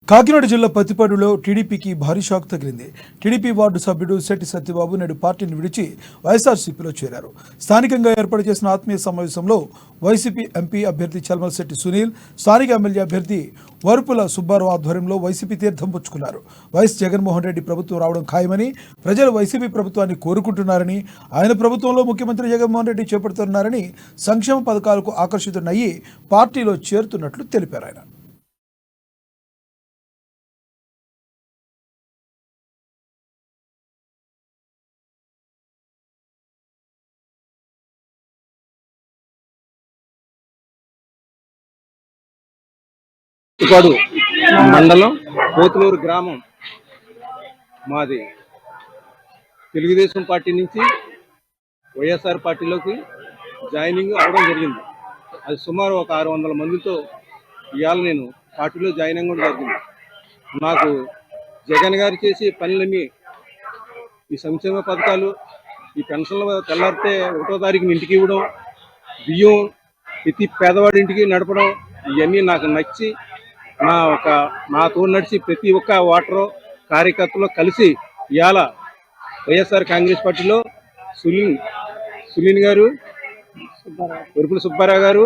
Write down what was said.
కాకినాడ జిల్లా పత్తిపాడులో టీడీపీకి భారీ షాక్ తగిలింది. టీడీపీ వార్డు సభ్యుడు శెట్టి సత్యబాబు నేడు పార్టీని విడిచి వైఎస్ఆర్సీపీలో చేరారు. స్థానికంగా ఏర్పాటు చేసిన ఆత్మీయ సమావేశంలో వైసీపీ ఎంపీ అభ్యర్థి చల్మలశెట్టి సునీల్, స్థానిక ఎమ్మెల్యే అభ్యర్థి వరుపుల సుబ్బారావు ఆధ్వర్యంలో వైసీపీ తీర్థం పుచ్చుకున్నారు. వైఎస్ జగన్మోహన్ రెడ్డి ప్రభుత్వం రావడం ఖాయమని, ప్రజలు వైసీపీ ప్రభుత్వాన్ని కోరుకుంటున్నారని, ఆయన ప్రభుత్వంలో ముఖ్యమంత్రి జగన్మోహన్ రెడ్డి చేపడుతున్నారని, సంక్షేమ పథకాలకు ఆకర్షితులయ్యి పార్టీలో చేరుతున్నట్లు తెలిపారు. ఆయన పత్తిపాడు మండలం పోతులూరు గ్రామం మాది. తెలుగుదేశం పార్టీ నుంచి వైఎస్ఆర్ పార్టీలోకి జాయినింగ్ అవడం జరిగింది. అది సుమారు ఒక 600 మందితో ఇవాళ నేను పార్టీలో జాయిన్ అవ్వడం జరిగింది. నాకు జగన్ గారు చేసి పనులన్నీ, ఈ సంక్షేమ పథకాలు, ఈ పెన్షన్లు తెల్లారితే 1వ తారీఖున ఇంటికి ఇవ్వడం, బియ్యం ప్రతి పేదవాడి ఇంటికి నడపడం, ఇవన్నీ నాకు నచ్చి నాతో నడిచి ప్రతి ఒక్క ఓటరు కార్యకర్తలు కలిసి ఇవాళ వైఎస్ఆర్ కాంగ్రెస్ పార్టీలో సునీల్ గారు, వరుపుల సుబ్బారావు గారు,